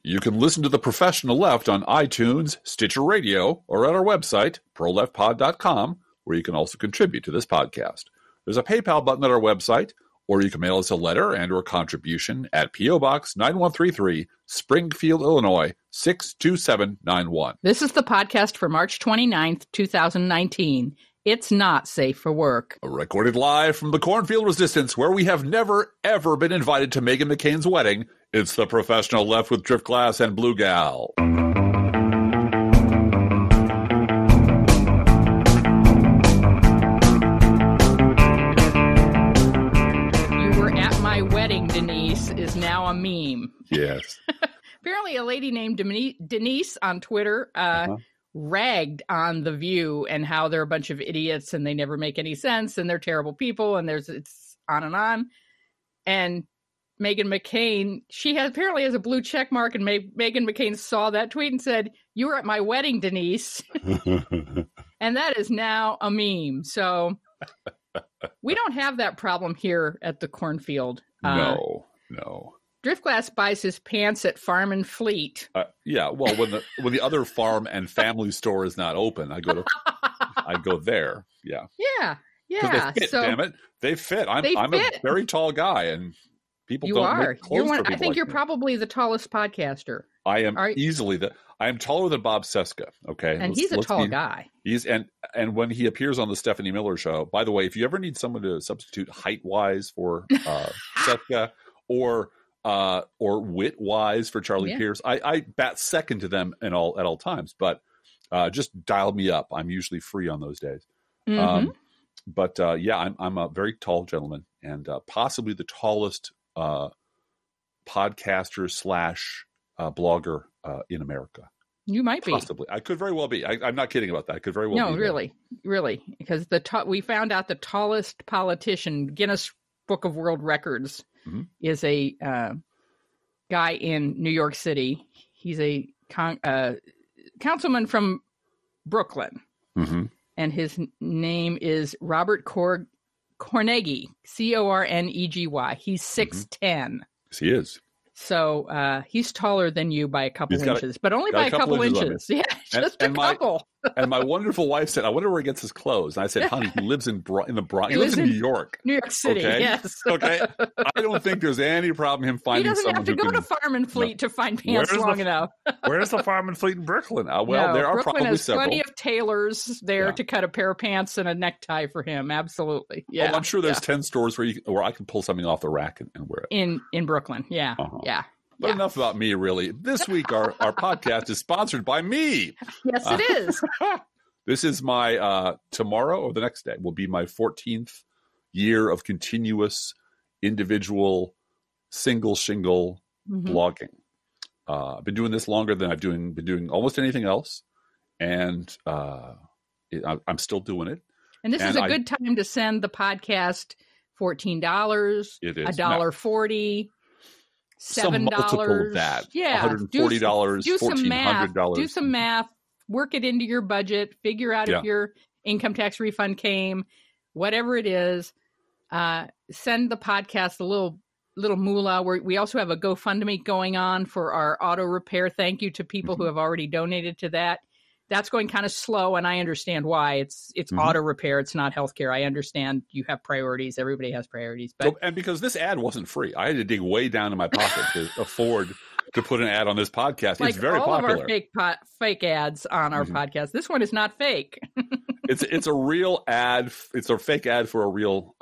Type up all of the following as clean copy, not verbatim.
You can listen to The Professional Left on iTunes, Stitcher Radio, or at our website, proleftpod.com, where you can also contribute to this podcast. There's a PayPal button at our website, or you can mail us a letter and or contribution at P.O. Box 9133, Springfield, Illinois, 62791. This is the podcast for March 29th, 2019. It's not safe for work. Recorded live from the cornfield resistance, where we have never, ever been invited to Meghan McCain's wedding. It's The Professional Left with Driftglass and Blue Gal. You were at my wedding, Denise, is now a meme. Yes. Apparently a lady named Denise on Twitter ragged on The View and how they're a bunch of idiots and they never make any sense and they're terrible people and it's on and on. And Meghan McCain, she apparently has a blue check mark, and Meghan McCain saw that tweet and said, "You were at my wedding, Denise." And that is now a meme. So we don't have that problem here at the cornfield. No. Driftglass buys his pants at Farm and Fleet. Yeah, well, when the other farm and family store is not open, I go there. Yeah. Yeah. They fit, damn it, they fit. I'm a very tall guy, and people don't make clothes for people. I think you're probably the tallest podcaster. I am easily I am taller than Bob Seska. Okay, and he's a tall guy. And when he appears on the Stephanie Miller Show, by the way, if you ever need someone to substitute height wise for Seska or wit wise for Charlie Pierce, I bat second to them at all times. But just dial me up. I'm usually free on those days. Mm-hmm. But I'm a very tall gentleman, and possibly the tallest podcaster / blogger in America. You might be. Possibly. I could very well be. I'm not kidding about that. I could very well be. No, really. Because we found out the tallest politician, Guinness Book of World Records, is a guy in New York City. He's a councilman from Brooklyn. Mm-hmm. And his name is Robert Cornegi, Cornegi. He's 6'10". Yes, he is. So he's taller than you by a couple inches, but only by a couple inches. Yeah, just a couple. And my wonderful wife said, "I wonder where he gets his clothes." And I said, "Honey, he lives in the Bronx. He lives in New York, New York City. Okay? Yes. Okay. I don't think there's any problem him finding. He doesn't someone have to go to Farm and Fleet to find pants long enough. Where's the Farm and Fleet in Brooklyn? There are Brooklyn probably has several. Plenty of tailors there to cut a pair of pants and a necktie for him. Absolutely. Yeah. Oh, I'm sure there's 10 stores where I can pull something off the rack and wear it. In Brooklyn. Yeah. Yeah. But enough about me, really. This week, our podcast is sponsored by me. Yes, it is. This is my, tomorrow or the next day will be my 14th year of continuous individual single shingle blogging. I've been doing this longer than I've been doing almost anything else. And I'm still doing it. And this is a good time to send the podcast $14, it is. $1.40. $7. Some multiple of that. Yeah. $140, $1,400. Do some math. Work it into your budget. Figure out if your income tax refund came. Whatever it is. Send the podcast a little moolah. We also have a GoFundMe going on for our auto repair. Thank you to people who have already donated to that. That's going kind of slow, and I understand why. It's auto repair. It's not healthcare. I understand you have priorities. Everybody has priorities. But and because this ad wasn't free, I had to dig way down in my pocket to afford to put an ad on this podcast. Like it's very all popular. Of our fake ads on our podcast. This one is not fake. It's a real ad. It's a fake ad for a real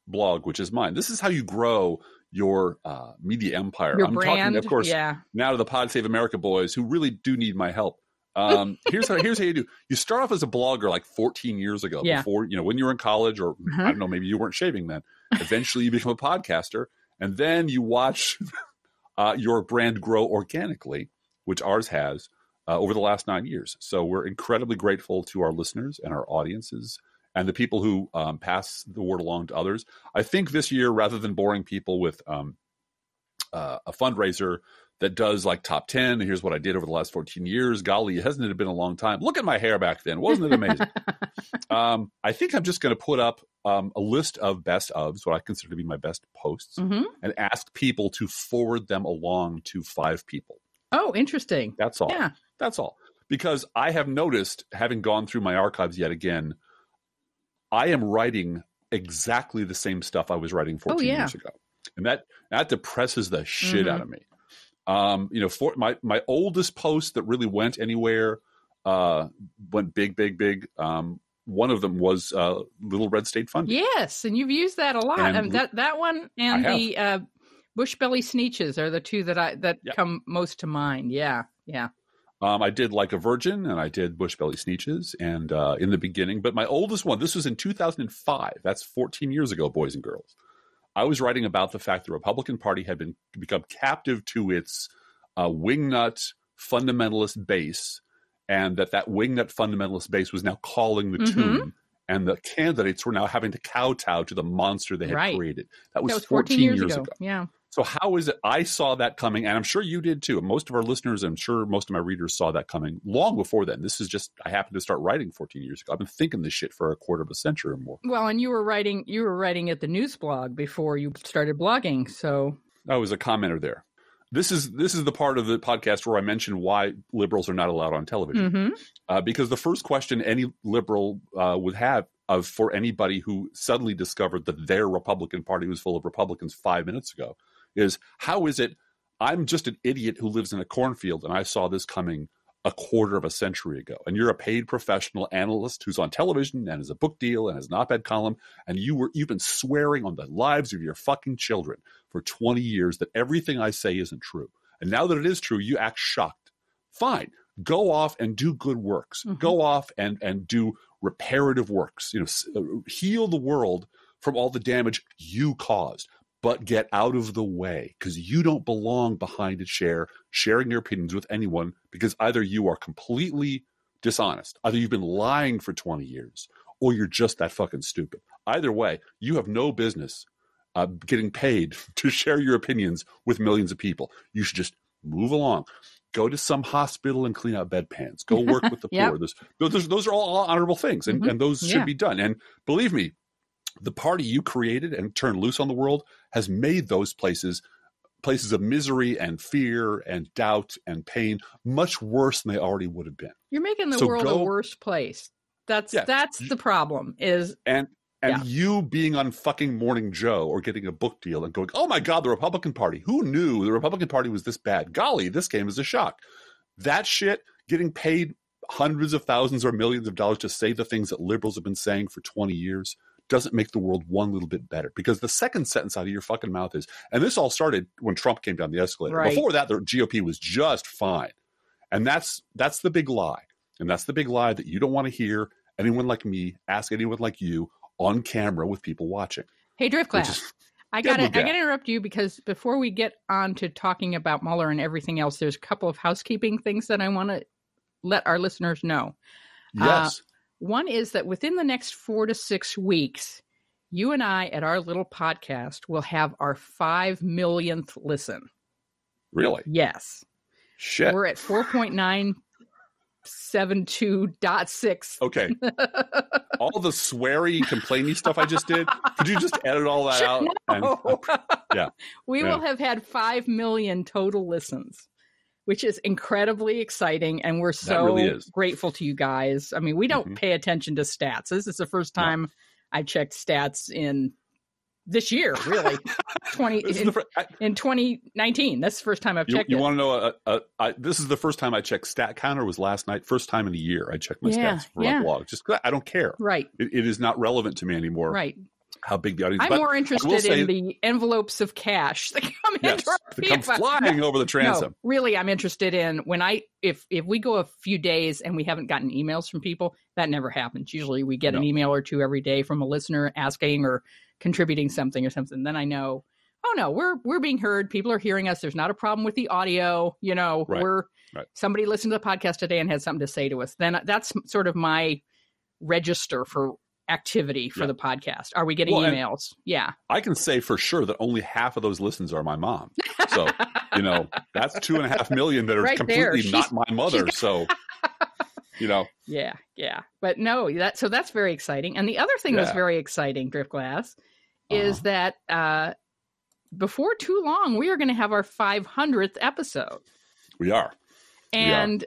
blog, which is mine. This is how you grow your media empire. Your brand, talking, of course, now to the Pod Save America boys who really do need my help. Here's how you do. You start off as a blogger like 14 years ago, before, when you were in college, or I don't know, maybe you weren't shaving then. Eventually you become a podcaster, and then you watch your brand grow organically, which ours has over the last 9 years. So we're incredibly grateful to our listeners and our audiences and the people who pass the word along to others. I think this year, rather than boring people with a fundraiser that does like top 10, and here's what I did over the last 14 years. Golly, hasn't it been a long time? Look at my hair back then. Wasn't it amazing? I think I'm just going to put up a list of best ofs, what I consider to be my best posts, and ask people to forward them along to 5 people. Oh, interesting. That's all. Yeah. That's all. Because I have noticed, having gone through my archives yet again, I am writing exactly the same stuff I was writing 14 years ago. And that depresses the shit out of me. For my oldest post that really went anywhere, went big. One of them was Little Red State Funding. Yes, and you've used that a lot. And that one and the Bush Belly Sneetches are the two that come most to mind. Yeah. I did Like a Virgin, and I did Bush Belly Sneetches, and in the beginning. But my oldest one, this was in 2005. That's 14 years ago, boys and girls. I was writing about the fact the Republican Party had become captive to its wingnut fundamentalist base, and that wingnut fundamentalist base was now calling the tune, and the candidates were now having to kowtow to the monster they had created. That was 14 years ago. Yeah. So how is it I saw that coming, and I'm sure you did too. Most of our listeners, I'm sure most of my readers saw that coming long before then. This is just, I happened to start writing 14 years ago. I've been thinking this shit for a quarter of a century or more. Well, and you were writing at the news blog before you started blogging. So I was a commenter there. This is the part of the podcast where I mention why liberals are not allowed on television. Because the first question any liberal would have for anybody who suddenly discovered that their Republican Party was full of Republicans 5 minutes ago is, how is it I'm just an idiot who lives in a cornfield and I saw this coming a quarter of a century ago, and you're a paid professional analyst who's on television and has a book deal and has an op-ed column, and you've been swearing on the lives of your fucking children for 20 years that everything I say isn't true. And now that it is true, you act shocked. Fine. Go off and do good works. Go off and do reparative works. Heal the world from all the damage you caused. But get out of the way, because you don't belong behind a chair sharing your opinions with anyone, because either you are completely dishonest, either you've been lying for 20 years, or you're just that fucking stupid. Either way, you have no business getting paid to share your opinions with millions of people. You should just move along. Go to some hospital and clean out bedpans. Go work with the poor. Those are all honorable things, and those should be done. And believe me, the party you created and turned loose on the world has made those places of misery and fear and doubt and pain much worse than they already would have been. You're making the world a worse place. That's the problem. And you being on fucking Morning Joe or getting a book deal and going, oh my God, the Republican Party. Who knew the Republican Party was this bad? Golly, this came as a shock. That shit, getting paid hundreds of thousands or millions of dollars to say the things that liberals have been saying for 20 years, doesn't make the world one little bit better, because the second sentence out of your fucking mouth is, and this all started when Trump came down the escalator. Right. Before that, the GOP was just fine. And that's the big lie. And that's the big lie that you don't want to hear anyone like me ask anyone like you on camera with people watching. Hey, Driftglass, I gotta interrupt you, because before we get on to talking about Mueller and everything else, there's a couple of housekeeping things that I want to let our listeners know. Yes. One is that within the next 4 to 6 weeks, you and I at our little podcast will have our 5 millionth listen. Really? Yes. Shit. We're at 4.972.6. Okay. All the sweary, complainy stuff I just did, could you just edit all that out? No. Yeah. We will have had 5 million total listens, which is incredibly exciting, and we're so grateful to you guys. I mean, we don't pay attention to stats. This is the first time I checked stats in this year, really. In 2019. That's the first time I've checked it. You want to know, this is the first time I checked Stat Counter was last night. First time in a year I checked my stats for my blog. Just 'cause I don't care. Right. It is not relevant to me anymore. Right. How big the audience is. I'm more interested in the envelopes of cash that come into our they come flying over the transom. No, really, I'm interested in if we go a few days and we haven't gotten emails from people. That never happens. Usually we get an email or two every day from a listener asking or contributing something or something. Then I know, oh no, we're being heard. People are hearing us. There's not a problem with the audio. Somebody listened to the podcast today and had something to say to us. Then that's sort of my register for activity for the podcast. Are we getting emails? Yeah. I can say for sure that only half of those listens are my mom. So, that's 2.5 million that are completely not my mother. So, Yeah. But no, that's very exciting. And the other thing that's very exciting, Driftglass, is that before too long, we are going to have our 500th episode. We are. And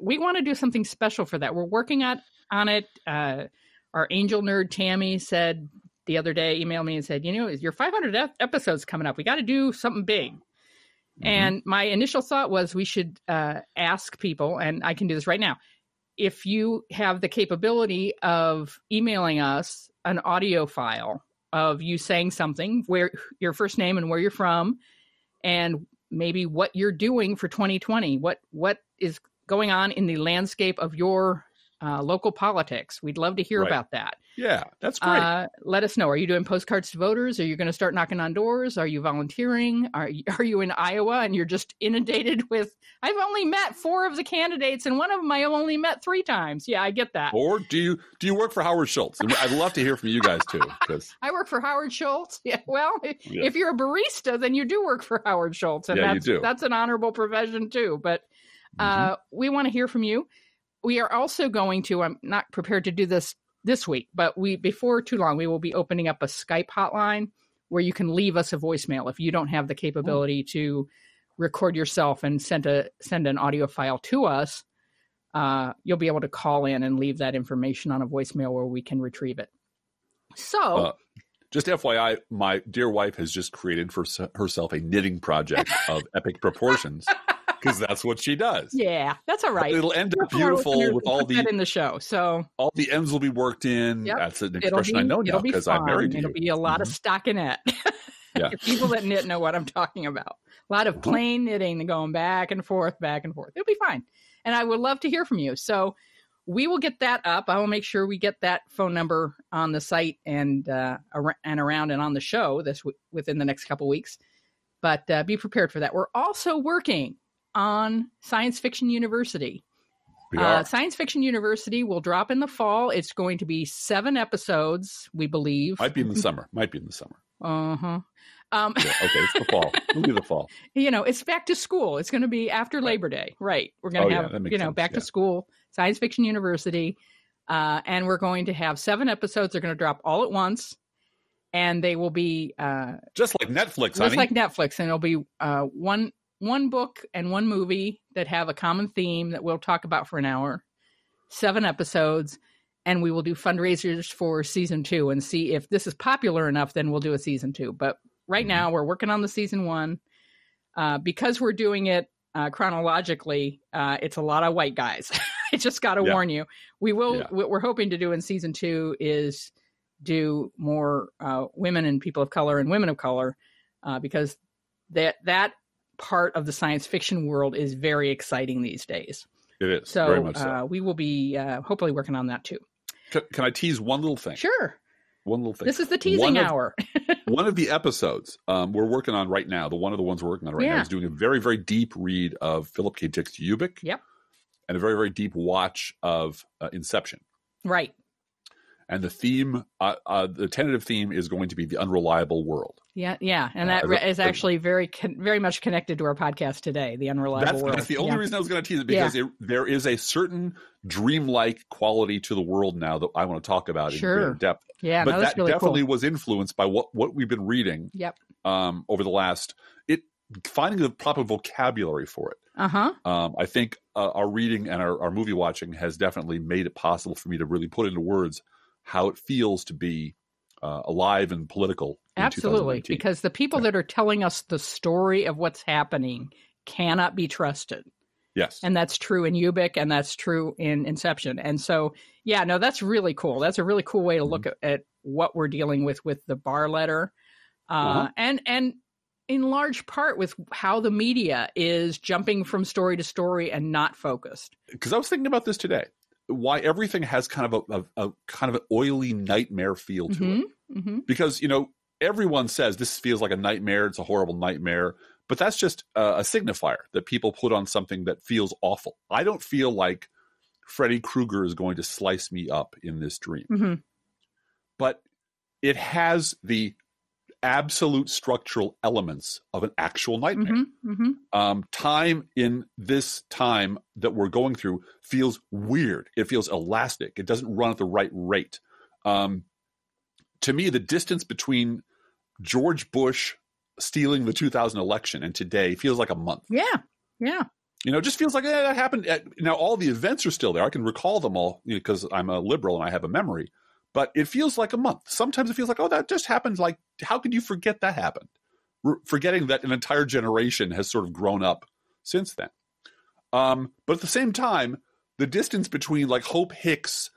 we want to do something special for that. We're working on it. Our angel nerd Tammy said the other day, emailed me and said, your 500 episodes coming up. We got to do something big. Mm-hmm. And my initial thought was we should ask people, and I can do this right now, if you have the capability of emailing us an audio file of you saying something, where your first name and where you're from, and maybe what you're doing for 2020, what is going on in the landscape of your local politics. We'd love to hear about that. Yeah, that's great. Let us know. Are you doing postcards to voters? Are you going to start knocking on doors? Are you volunteering? Are you in Iowa and you're just inundated with, I've only met 4 of the candidates and one of them I only met 3 times. Yeah, I get that. Or do you work for Howard Schultz? I'd love to hear from you guys too. I work for Howard Schultz. Yeah, well, if you're a barista, then you do work for Howard Schultz. And you do. That's an honorable profession too. But we want to hear from you. We are also going to, I'm not prepared to do this week, but before too long, we will be opening up a Skype hotline where you can leave us a voicemail if you don't have the capability to record yourself and send an audio file to us. You'll be able to call in and leave that information on a voicemail where we can retrieve it. So, just FYI, my dear wife has just created for herself a knitting project of epic proportions. Because that's what she does. Yeah, that's all right. But it'll end up beautiful with all in the show. So all the ends will be worked in. Yep. That's an expression I know now because I'm married to you. It'll be a lot of stockinette. Yeah. People that knit know what I'm talking about. A lot of plain knitting and going back and forth. It'll be fine. And I would love to hear from you. So we will get that up. I will make sure we get that phone number on the site and around and on the show within the next couple weeks. But be prepared for that. We're also working on Science Fiction University. Science Fiction University will drop in the fall. It's going to be 7 episodes, we believe. Might be in the summer. Uh-huh. Okay, it's the fall. It'll be the fall. It's back to school. It's going to be after Labor Day. Right. We're going to have, back to school, Science Fiction University. And we're going to have 7 episodes. They're going to drop all at once. And they will be... just like Netflix, Just like Netflix. And it'll be one book and 1 movie that have a common theme that we'll talk about for an hour, 7 episodes, and we will do fundraisers for season 2 and see if this is popular enough, then we'll do a season 2. But right now we're working on the season 1. Because we're doing it chronologically, it's a lot of white guys. I just got to warn you. We will, what we're hoping to do in season 2 is do more women and people of color and women of color, because that part of the science fiction world is very exciting these days. It is. So, very much so. We will be hopefully working on that too. Can I tease one little thing? Sure. One little thing. This is the teasing hour. One of the episodes we're working on right now, one of the ones we're working on right now is doing a very, very deep read of Philip K. Dick's Ubik. Yep. And a very, very deep watch of Inception. Right. And the theme, the tentative theme is going to be the unreliable world. Yeah. And that is actually very much connected to our podcast today, the unreliable world. That's the only reason I was going to tease it, because there is a certain dreamlike quality to the world now that I want to talk about in greater depth. Yeah, but that really definitely was influenced by what we've been reading over the last, finding the proper vocabulary for it. I think our reading and our movie watching has definitely made it possible for me to really put into words how it feels to be alive and political. Absolutely, because the people that are telling us the story of what's happening cannot be trusted. Yes. And that's true in Ubik, and that's true in Inception. And so, that's really cool. That's a really cool way to look at what we're dealing with the Barr letter. And in large part with how the media is jumping from story to story and not focused. Because I was thinking about this today. Why everything has kind of a kind of an oily nightmare feel to it. Because, everyone says this feels like a nightmare. It's a horrible nightmare. But that's just a signifier that people put on something that feels awful. I don't feel like Freddy Krueger is going to slice me up in this dream. But it has the absolute structural elements of an actual nightmare. Time in this time that we're going through feels weird. It feels elastic. It doesn't run at the right rate. To me, the distance between George Bush stealing the 2000 election and today feels like a month. Yeah. You know, it just feels like that happened. Now, all the events are still there. I can recall them all because I'm a liberal and I have a memory. But it feels like a month. Sometimes it feels like, oh, that just happened. Like, how could you forget that happened? Forgetting that an entire generation has sort of grown up since then. But at the same time, the distance between like Hope Hicks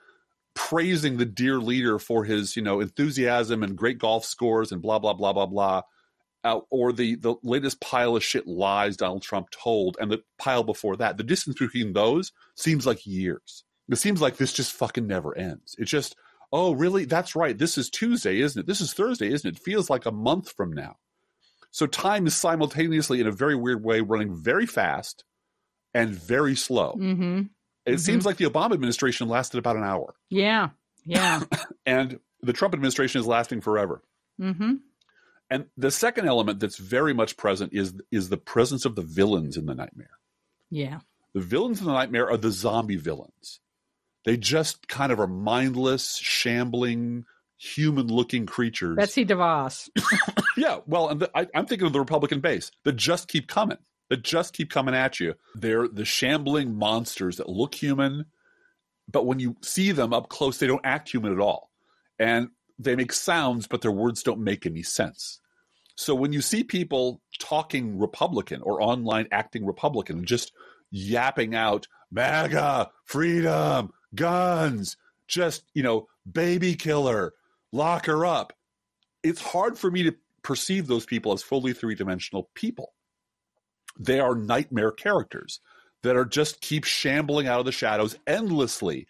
praising the dear leader for his, enthusiasm and great golf scores and blah, blah, blah, blah, blah, or the latest pile of shit lies Donald Trump told, and the pile before that, the distance between those seems like years. It seems like this just fucking never ends. It's just, oh, really? That's right. This is Tuesday, isn't it? This is Thursday, isn't it? It feels like a month from now. So time is simultaneously, in a very weird way, running very fast and very slow. Mm-hmm. It seems like the Obama administration lasted about an hour. Yeah, yeah. And the Trump administration is lasting forever. Mm-hmm. And the second element that's very much present is the presence of the villains in the nightmare. Yeah. The villains in the nightmare are the zombie villains. They just kind of are mindless, shambling, human-looking creatures. Betsy DeVos. Yeah, well, and I'm thinking of the Republican base that just keep coming. That just keep coming at you. They're the shambling monsters that look human, but when you see them up close, they don't act human at all. And they make sounds, but their words don't make any sense. So when you see people talking Republican or online acting Republican, just yapping out, MAGA, freedom, guns, just, baby killer, lock her up. It's hard for me to perceive those people as fully three-dimensional people. They are nightmare characters that are just keep shambling out of the shadows endlessly,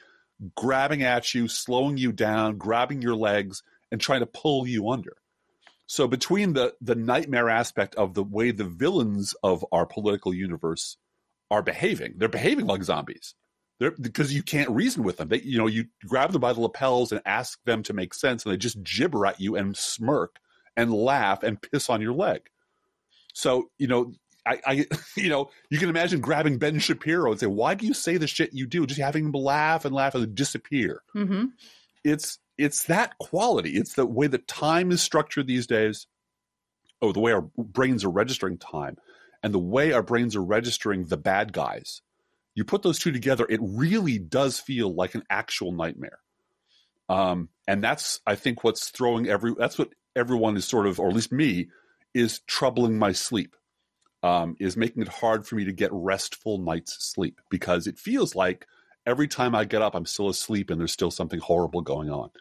grabbing at you, slowing you down, grabbing your legs, and trying to pull you under. So between the nightmare aspect of the way the villains of our political universe are behaving, they're behaving like zombies. Because you can't reason with them. You grab them by the lapels and ask them to make sense, and they just gibber at you and smirk and laugh and piss on your leg. So, I you can imagine grabbing Ben Shapiro and say, why do you say the shit you do? Just having him laugh and disappear. Mm-hmm. It's that quality. It's the way that time is structured these days. Oh, the way our brains are registering time and the way our brains are registering the bad guys. You put those two together, it really does feel like an actual nightmare. And that's, I think, that's what everyone is sort of, or at least me, is troubling my sleep. Is making it hard for me to get restful night's sleep, because it feels like every time I get up, I'm still asleep and there's still something horrible going on.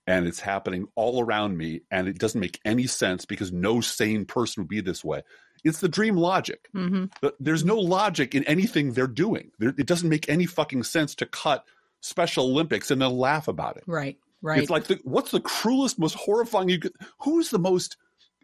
And it's happening all around me, and it doesn't make any sense because no sane person would be this way. It's the dream logic. Mm-hmm. There's no logic in anything they're doing. It doesn't make any fucking sense to cut Special Olympics and then laugh about it. Right. It's like, what's the cruelest, most horrifying who's the most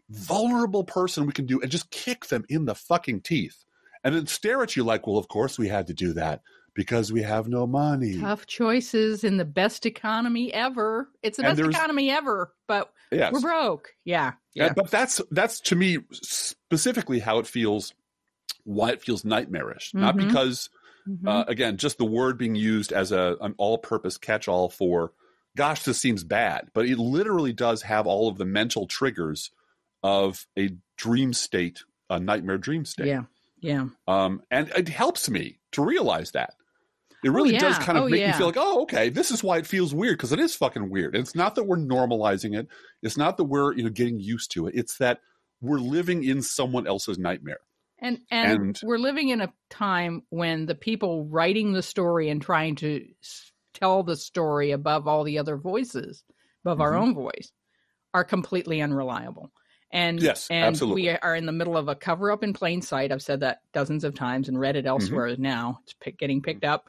vulnerable person we can do, and just kick them in the fucking teeth and then stare at you like, well, of course we had to do that because we have no money. Tough choices in the best economy ever. It's the best economy ever, but we're broke. Yeah. But that's to me specifically how it feels, why it feels nightmarish. Mm-hmm. Not because, again, just the word being used as an all-purpose catch-all for, gosh, this seems bad. But it literally does have all of the mental triggers of a dream state, a nightmare dream state. Yeah. And it helps me to realize that. It really does kind of make me feel like, oh, okay, this is why it feels weird, because it is fucking weird. And it's not that we're normalizing it. It's not that we're getting used to it. It's that we're living in someone else's nightmare. And we're living in a time when the people writing the story and trying to tell the story above all the other voices, above our own voice, are completely unreliable. And absolutely. We are in the middle of a cover-up in plain sight. I've said that dozens of times and read it elsewhere now. It's getting picked up.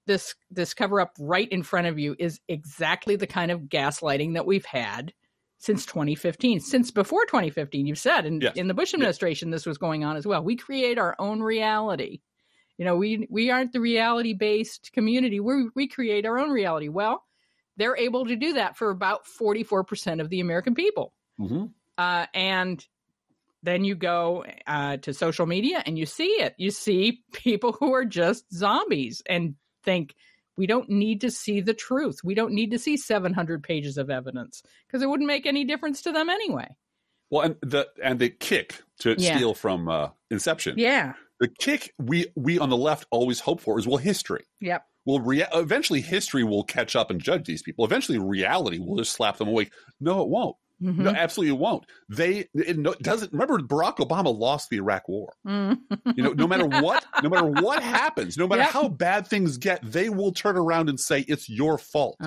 This cover-up right in front of you is exactly the kind of gaslighting that we've had since 2015. Since before 2015, you've said, in the Bush administration, this was going on as well. We create our own reality. We aren't the reality-based community. We create our own reality. Well, they're able to do that for about 44% of the American people. Mm-hmm. And then you go to social media and you see it. You see people who are just zombies and think, we don't need to see the truth. We don't need to see 700 pages of evidence because it wouldn't make any difference to them anyway. Well, and the kick to steal from Inception. Yeah. The kick we on the left always hope for is, well, history. Yep. Well, eventually history will catch up and judge these people. Eventually reality will just slap them awake. No, it won't. Mm-hmm. No, absolutely it won't. It doesn't. Remember, Barack Obama lost the Iraq War. No matter what happens, no matter how bad things get, they will turn around and say it's your fault.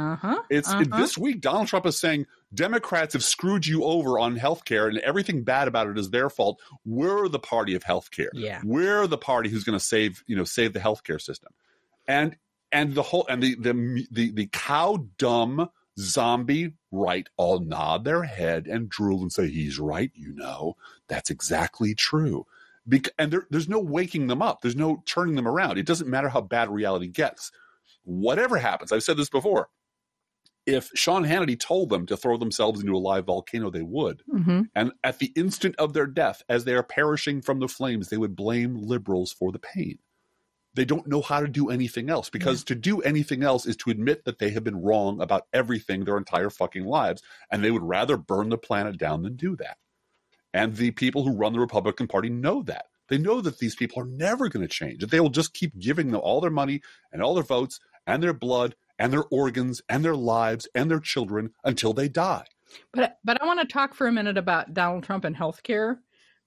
This week, Donald Trump is saying Democrats have screwed you over on healthcare, and everything bad about it is their fault. We're the party of healthcare. Yeah. We're the party who's going to save the healthcare system, and the cow dumb zombie right all nod their head and drool and say, he's right, that's exactly true. And there's no waking them up. There's no turning them around. It doesn't matter how bad reality gets. Whatever happens, I've said this before, if Sean Hannity told them to throw themselves into a live volcano, they would. Mm-hmm. And at the instant of their death, as they are perishing from the flames, they would blame liberals for the pain. They don't know how to do anything else, because to do anything else is to admit that they have been wrong about everything their entire fucking lives, and they would rather burn the planet down than do that. And the people who run the Republican Party know that. They know that these people are never going to change, that they will just keep giving them all their money and all their votes and their blood and their organs and their lives and their children until they die. But I want to talk for a minute about Donald Trump and healthcare,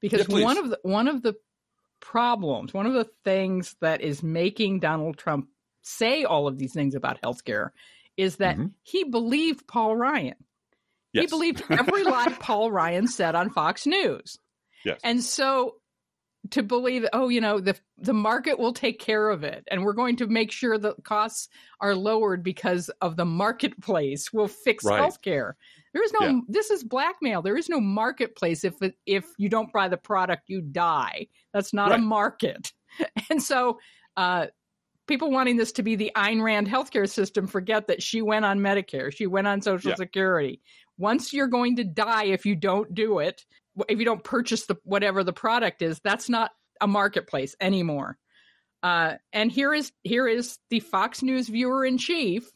because one of the problems, one of the things that is making Donald Trump say all of these things about healthcare is that he believed Paul Ryan. Yes. He believed every lie Paul Ryan said on Fox News. Yes. And so to believe, the market will take care of it, and we're going to make sure the costs are lowered because of the marketplace will fix healthcare. There is no, this is blackmail. There is no marketplace. If you don't buy the product, you die. That's not a market. And so people wanting this to be the Ayn Rand healthcare system forget that she went on Medicare. She went on Social Security. Once you're going to die if you don't do it, if you don't purchase whatever the product is, that's not a marketplace anymore. And here is the Fox News viewer in chief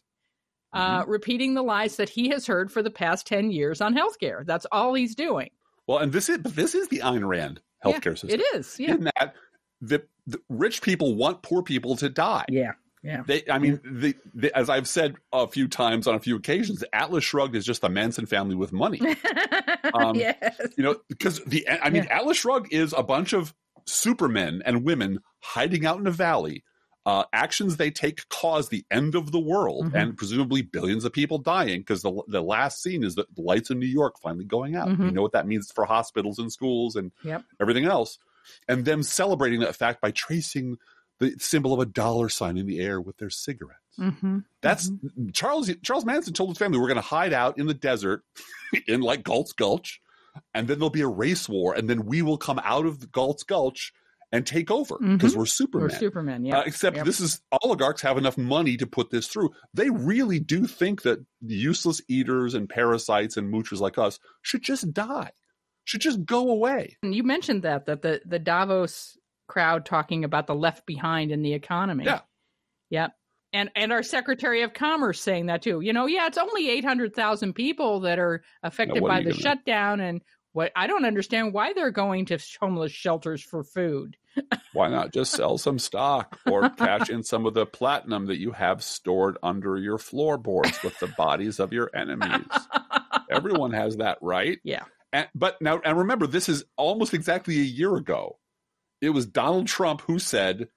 repeating the lies that he has heard for the past 10 years on healthcare. That's all he's doing. Well, and this is the Ayn Rand healthcare system. It is. Yeah. In that the rich people want poor people to die. Yeah. Yeah. As I've said a few times on a few occasions, Atlas Shrugged is just the Manson family with money. Yes. Because Atlas Shrugged is a bunch of supermen and women hiding out in a valley. Actions they take cause the end of the world and presumably billions of people dying, because the last scene is the lights in New York finally going out. You know what that means for hospitals and schools and everything else. And them celebrating that fact by tracing the symbol of a dollar sign in the air with their cigarettes. That's Charles Manson told his family, we're going to hide out in the desert in like Galt's Gulch, and then there'll be a race war, and then we will come out of the Galt's Gulch and take over because we're Superman. We're Superman, yeah. Except this is, oligarchs have enough money to put this through. They really do think that useless eaters and parasites and moochers like us should just die, should just go away. And you mentioned that the Davos crowd talking about the left behind in the economy. Yeah. Yep. And our Secretary of Commerce saying that too. It's only 800,000 people that are affected by the shutdown. And what I don't understand why they're going to homeless shelters for food. Why not just sell some stock or cash in some of the platinum that you have stored under your floorboards with the bodies of your enemies? Everyone has that right. Yeah. And remember, this is almost exactly a year ago. It was Donald Trump who said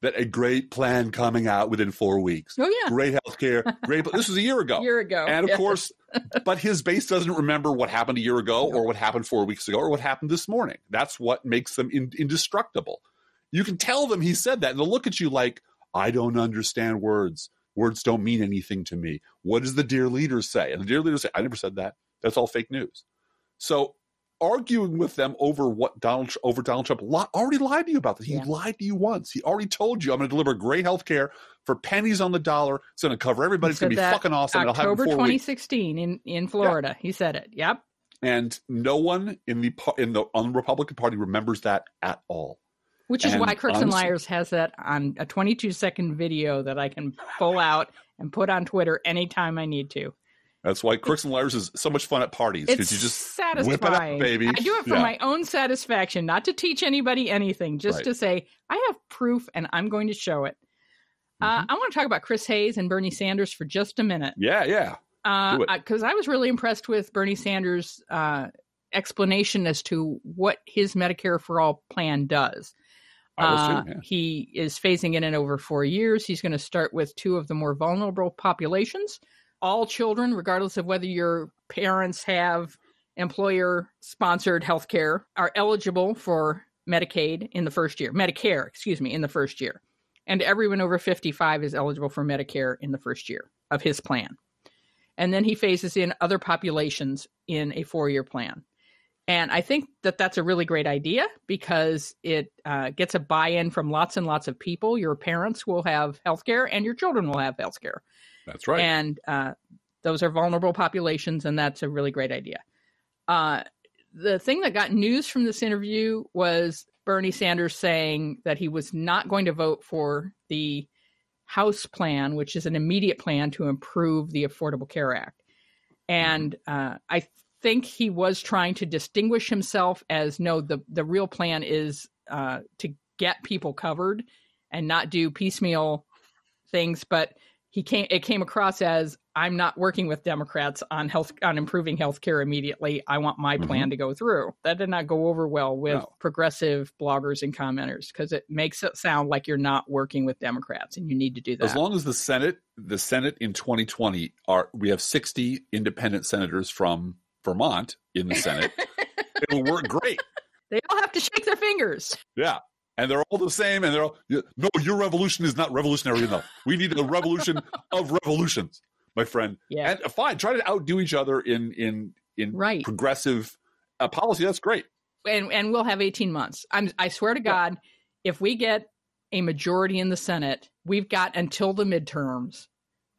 that a great plan coming out within 4 weeks. Oh, yeah. Great healthcare. This was a year ago. And of course, but his base doesn't remember what happened a year ago or what happened 4 weeks ago or what happened this morning. That's what makes them indestructible. You can tell them he said that, and they'll look at you like, I don't understand words. Words don't mean anything to me. What does the dear leader say? And the dear leader say, I never said that. That's all fake news. So arguing with them over Donald Trump already lied to you about this. He lied to you once. He already told you, I'm going to deliver great health care for pennies on the dollar. It's going to cover everybody. It's going to be fucking awesome. October 2016 in Florida. He said it. Yep. And no one on the Republican Party remembers that at all. Which is why Crooks and Liars has that on a 22-second video that I can pull out and put on Twitter anytime I need to. That's why Crooks and Liars is so much fun at parties, because you just satisfying. whip it out, baby. I do it for my own satisfaction, not to teach anybody anything, just to say, I have proof and I'm going to show it. I want to talk about Chris Hayes and Bernie Sanders for just a minute. Yeah. Because I was really impressed with Bernie Sanders' explanation as to what his Medicare for All plan does. He is phasing it in over 4 years. He's going to start with 2 of the more vulnerable populations. All children, regardless of whether your parents have employer-sponsored health care, are eligible for Medicaid in the first year. Medicare, in the first year. And everyone over 55 is eligible for Medicare in the first year of his plan. And then he phases in other populations in a 4-year plan. And I think that that's a really great idea because it gets a buy-in from lots and lots of people. Your parents will have health care and your children will have health care. That's right. And those are vulnerable populations, and that's a really great idea. The thing that got news from this interview was Bernie Sanders saying that he was not going to vote for the House plan, which is an immediate plan to improve the Affordable Care Act. And I think he was trying to distinguish himself as, no, the real plan is to get people covered and not do piecemeal things. But it came across as, I'm not working with Democrats on improving health care immediately. I want my plan to go through. That did not go over well with progressive bloggers and commenters because it makes it sound like you're not working with Democrats, and you need to do that. As long as the Senate in 2020 we have 60 independent senators from Vermont in the Senate, it'll work great. They all have to shake their fingers. Yeah. And they're all the same, and they're all, no, your revolution is not revolutionary enough. We need a revolution of revolutions, my friend. Yeah. And fine, try to outdo each other in progressive policy. That's great. And we'll have 18 months. I swear to God, if we get a majority in the Senate, we've got until the midterms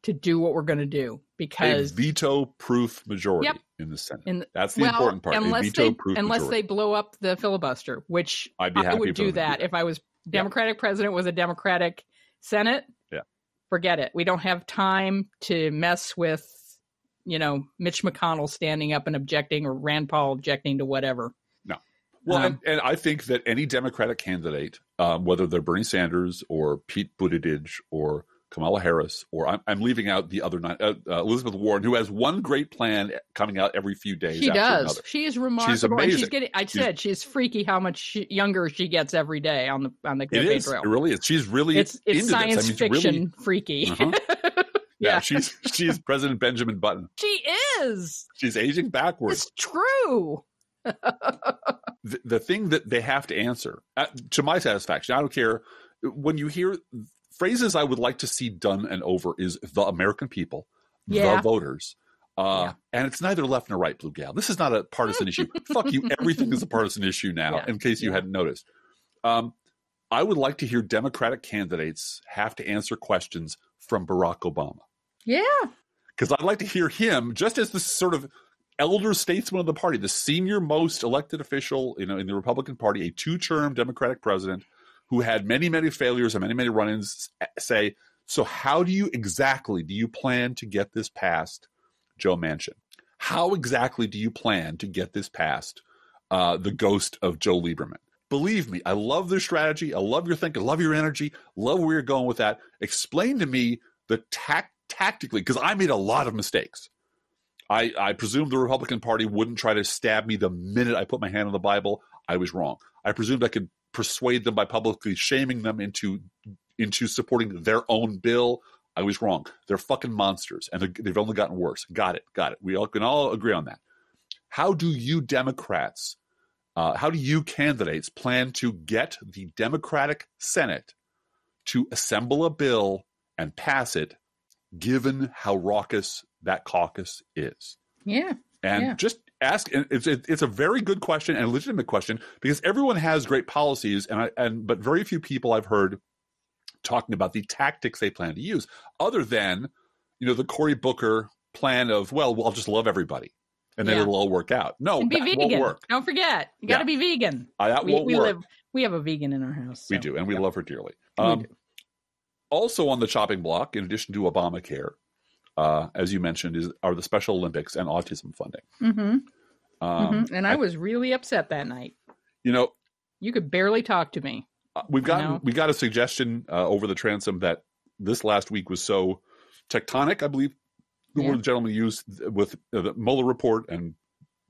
to do what we're going to do, because a veto-proof majority in the Senate. That's the important part. Unless they blow up the filibuster, which I would do that if I was Democratic president with a Democratic Senate. Yeah, forget it. We don't have time to mess with, Mitch McConnell standing up and objecting, or Rand Paul objecting to whatever. No. Well, and I think that any Democratic candidate, whether they're Bernie Sanders or Pete Buttigieg or Kamala Harris, or I'm leaving out the other 9, Elizabeth Warren, who has one great plan coming out every few days. She does. Another. She is remarkable. She's amazing. And she's freaky how much younger she gets every day on the campaign trail. It really is. She's really it's science fiction freaky. Yeah, she's President Benjamin Button. She is. She's aging backwards. It's true. The thing that they have to answer, to my satisfaction, I don't care when you hear phrases I would like to see done and over, is the American people, the voters. And it's neither left nor right, Blue Gal. This is not a partisan issue. Fuck you. Everything is a partisan issue now, in case you hadn't noticed. I would like to hear Democratic candidates have to answer questions from Barack Obama. Yeah. Because I'd like to hear him, just as the sort of elder statesman of the party, the senior most elected official in the Republican Party, a 2-term Democratic president, who had many, many failures and many, many run-ins, say, so how do you plan to get this past Joe Manchin? How exactly do you plan to get this past the ghost of Joe Lieberman? Believe me, I love their strategy. I love your thinking. I love your energy. Love where you're going with that. Explain to me the tactically, because I made a lot of mistakes. I presumed the Republican Party wouldn't try to stab me the minute I put my hand on the Bible. I was wrong. I presumed I could persuade them by publicly shaming them into supporting their own bill. I was wrong. They're fucking monsters, and they've only gotten worse. Got it. We all can all agree on that. How do you Democrats, how do you candidates plan to get the Democratic Senate to assemble a bill and pass it, given how raucous that caucus is? Yeah. And just ask. It's a very good question and a legitimate question, because everyone has great policies, but very few people I've heard talking about the tactics they plan to use, other than the Cory Booker plan of, well, I'll just love everybody, and then it'll all work out. No, and be that vegan. Won't work. Don't forget, you got to be vegan. That won't work. We have a vegan in our house. So. We do, and we love her dearly. We do. Also on the chopping block, in addition to Obamacare, as you mentioned, are the Special Olympics and autism funding. Mm-hmm. And I was really upset that night. You could barely talk to me. We got a suggestion over the transom that this last week was so tectonic, I believe the word the gentleman used, with the Mueller report and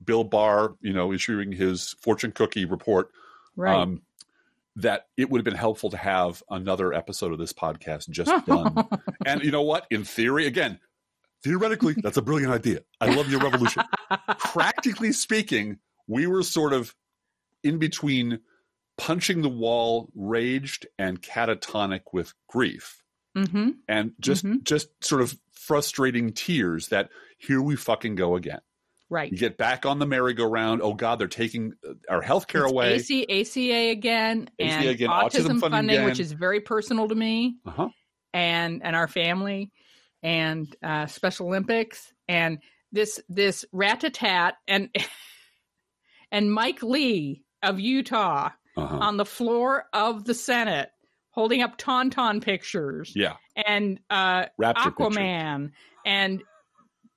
Bill Barr, issuing his fortune cookie report, right. That it would have been helpful to have another episode of this podcast just done. And you know what? In theory, again, theoretically, that's a brilliant idea. I love your revolution. Practically speaking, we were sort of in between punching the wall, raged, and catatonic with grief. Mm-hmm. And just sort of frustrating tears that here we fucking go again. Right. You get back on the merry-go-round. Oh, God, they're taking our health care away. ACA again. ACA again. Autism funding again. which is very personal to me uh-huh. and our family, and Special Olympics. And this rat-a-tat. And Mike Lee of Utah on the floor of the Senate holding up Tauntaun pictures. Yeah. And Raptor Aquaman. Picture. And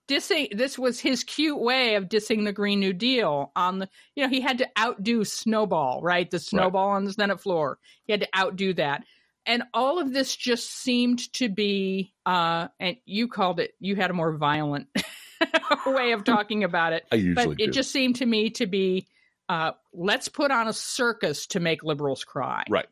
this was his cute way of dissing the Green New Deal on the, he had to outdo Snowball, right? The Snowball on the Senate floor. He had to outdo that. And all of this just seemed to be, and you had a more violent way of talking about it. I usually but it just seemed to me to be, let's put on a circus to make liberals cry. Right.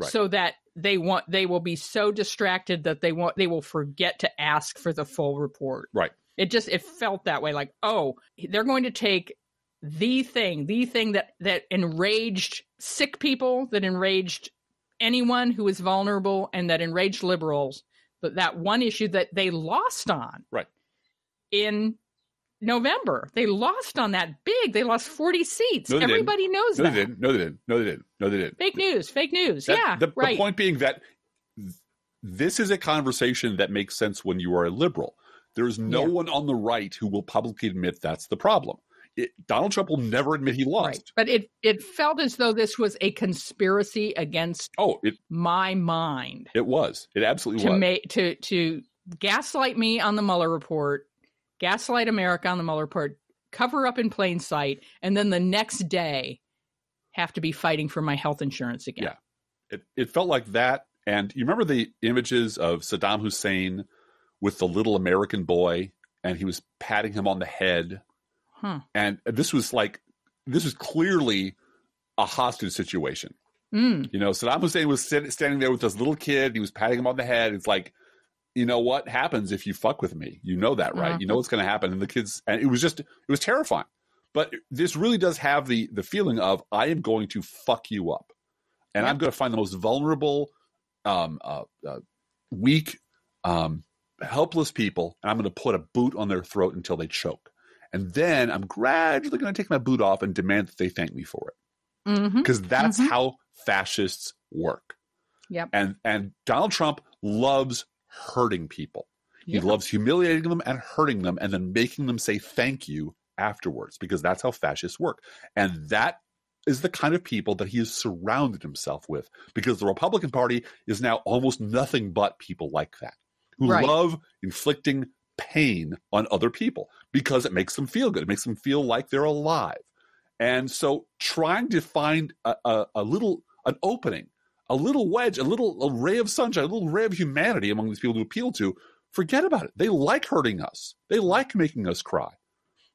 So that they will be so distracted that they will forget to ask for the full report. Right. It felt that way, like, oh, they're going to take the thing that enraged sick people, that enraged anyone who is vulnerable, and that enraged liberals, but that one issue that they lost on. Right. In November, they lost on that big. They lost 40 seats. Everybody knows that. No, they didn't. Fake news. The point being that this is a conversation that makes sense when you are a liberal. There's no one on the right who will publicly admit that's the problem. Donald Trump will never admit he lost. Right. But it felt as though this was a conspiracy against my mind. It was. It absolutely was. To gaslight me on the Mueller report, gaslight America on the Mueller report, cover up in plain sight, and then the next day have to be fighting for my health insurance again. Yeah. It felt like that. And you remember the images of Saddam Hussein with the little American boy, and he was patting him on the head. And this was clearly a hostage situation. Saddam Hussein was standing there with this little kid. He was patting him on the head. It's like, what happens if you fuck with me? You know that, right? You know what's going to happen. And the kids, and it was terrifying. But this really does have the feeling of, I am going to fuck you up. And I'm going to find the most vulnerable, weak, helpless people, and I'm going to put a boot on their throat until they choke. And then I'm gradually going to take my boot off and demand that they thank me for it. Because that's how fascists work. Yep. And Donald Trump loves hurting people. He loves humiliating them and hurting them and then making them say thank you afterwards, because that's how fascists work. And that is the kind of people that he has surrounded himself with, because the Republican Party is now almost nothing but people like that, who love inflicting pain on other people because it makes them feel good. It makes them feel like they're alive. And so trying to find an opening, a little wedge, a ray of sunshine, a little ray of humanity among these people to appeal to, forget about it. They like hurting us. They like making us cry.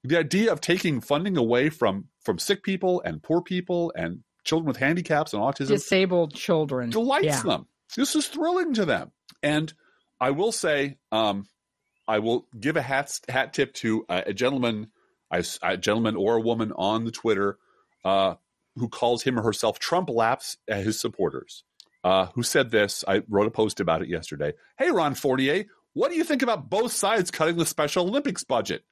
The idea of taking funding away from sick people and poor people and children with handicaps and autism, disabled children, delights them. This is thrilling to them. And I will say, I will give a hat tip to a gentleman or a woman on the Twitter who calls him or herself Trump laps at his supporters, who said this. I wrote a post about it yesterday. Hey, Ron Fournier, what do you think about both sides cutting the Special Olympics budget?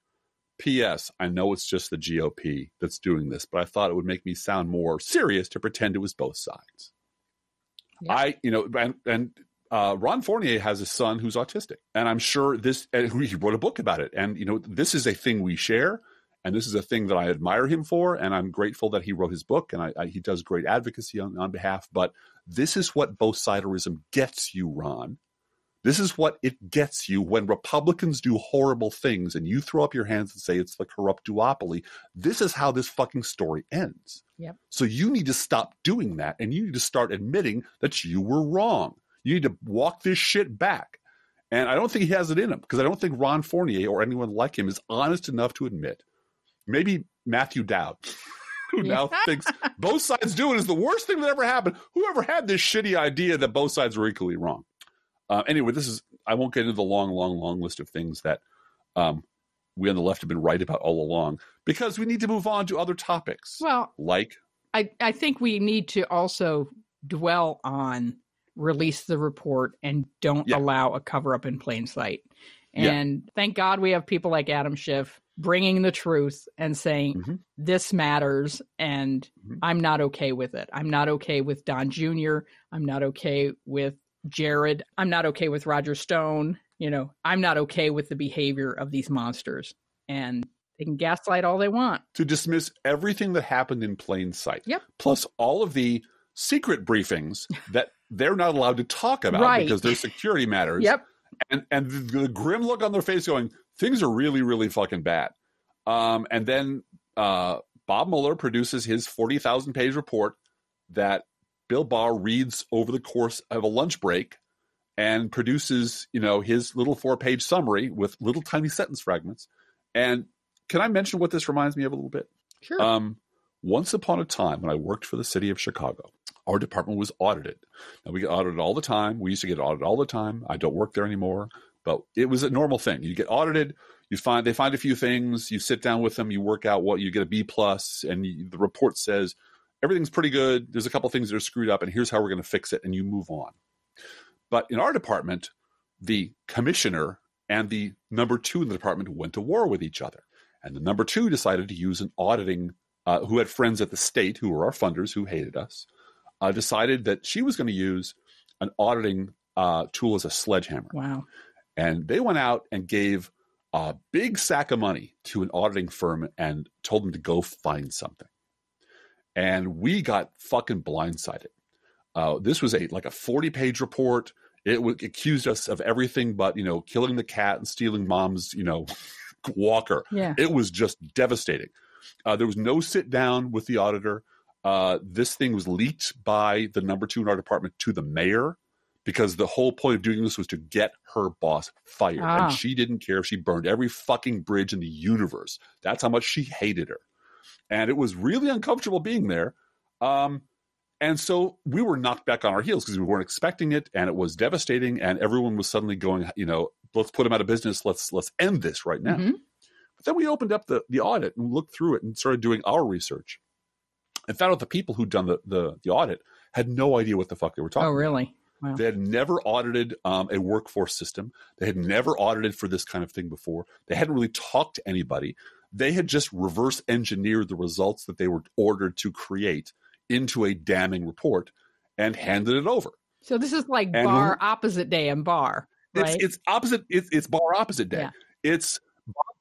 P.S. I know it's just the GOP that's doing this, but I thought it would make me sound more serious to pretend it was both sides. Yep. Ron Fournier has a son who's autistic, and I'm sure he wrote a book about it. And, this is a thing we share, and this is a thing that I admire him for, and I'm grateful that he wrote his book, and he does great advocacy on behalf. But this is what both siderism gets you, Ron. This is what it gets you when Republicans do horrible things and you throw up your hands and say it's the corrupt duopoly. This is how this fucking story ends. Yep. So you need to stop doing that, and you need to start admitting that you were wrong. You need to walk this shit back. And I don't think he has it in him, because I don't think Ron Fournier or anyone like him is honest enough to admit. Maybe Matthew Dowd, who now thinks both sides do it is the worst thing that ever happened. Whoever had this shitty idea that both sides were equally wrong? Anyway, I won't get into the long list of things that we on the left have been right about all along, because we need to move on to other topics. Well, like I think we need to also dwell on release the report and don't allow a cover up in plain sight. And thank God we have people like Adam Schiff bringing the truth and saying this matters, and I'm not okay with it. I'm not okay with Don Jr. I'm not okay with Jared. I'm not okay with Roger Stone. I'm not okay with the behavior of these monsters. And they can gaslight all they want. To dismiss everything that happened in plain sight. Yep. Plus all of the secret briefings that they're not allowed to talk about because they're security matters. Yep. And the grim look on their face going, things are really, really fucking bad. And then Bob Mueller produces his 40,000-page report that Bill Barr reads over the course of a lunch break and produces, his little 4-page summary with little tiny sentence fragments. And can I mention what this reminds me of a little bit? Sure. Once upon a time, when I worked for the city of Chicago, our department was audited. Now, we get audited all the time. We used to get audited all the time. I don't work there anymore, but it was a normal thing. You get audited. They find a few things. You sit down with them. You work out what you get a B+, and the report says everything's pretty good. There's a couple things that are screwed up, and here's how we're going to fix it, and you move on. But in our department, the commissioner and the number 2 in the department went to war with each other. And the number 2 decided to use an auditing, who had friends at the state who were our funders who hated us, decided that she was going to use an auditing tool as a sledgehammer. Wow. And they went out and gave a big sack of money to an auditing firm and told them to go find something. And we got fucking blindsided. This was like a 40-page report. It accused us of everything but, killing the cat and stealing mom's, walker. Yeah. It was just devastating. There was no sit down with the auditor. This thing was leaked by the number 2 in our department to the mayor, because the whole point of doing this was to get her boss fired. And she didn't care if she burned every fucking bridge in the universe. That's how much she hated her. And it was really uncomfortable being there. And so we were knocked back on our heels because we weren't expecting it, and it was devastating, and everyone was suddenly going, let's put them out of business. Let's end this right now. But then we opened up the audit and looked through it and started doing our research and found out the people who'd done the audit had no idea what the fuck they were talking about. Oh, really? Wow. They had never audited a workforce system. They had never audited for this kind of thing before. They hadn't really talked to anybody. They had just reverse engineered the results that they were ordered to create into a damning report and handed it over. So this is like Barr opposite day and Barr, right? It's opposite. It's Barr opposite day. Yeah. It's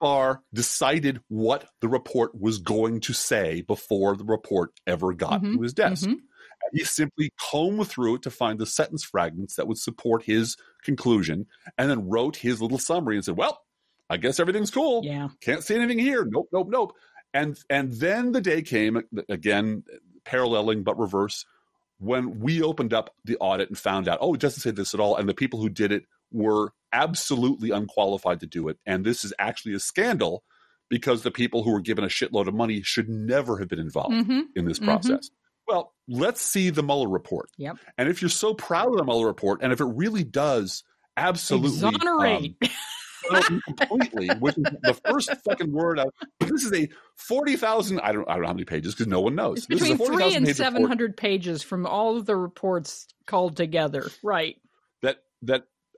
Barr decided what the report was going to say before the report ever got to his desk. And he simply combed through it to find the sentence fragments that would support his conclusion, and then wrote his little summary and said, well, I guess everything's cool. Yeah. Can't see anything here. Nope. And then the day came, again, paralleling but reverse, when we opened up the audit and found out, it doesn't say this at all. And the people who did it were absolutely unqualified to do it. And this is actually a scandal, because the people who were given a shitload of money should never have been involved in this process. Well, let's see the Mueller report. Yep. And if you're so proud of the Mueller report, and if it really does absolutely exonerate completely, which is the first fucking word out. This is a 40,000. I don't know how many pages, because no one knows. It's between 300 and 700 report. pages from all of the reports called together. Right.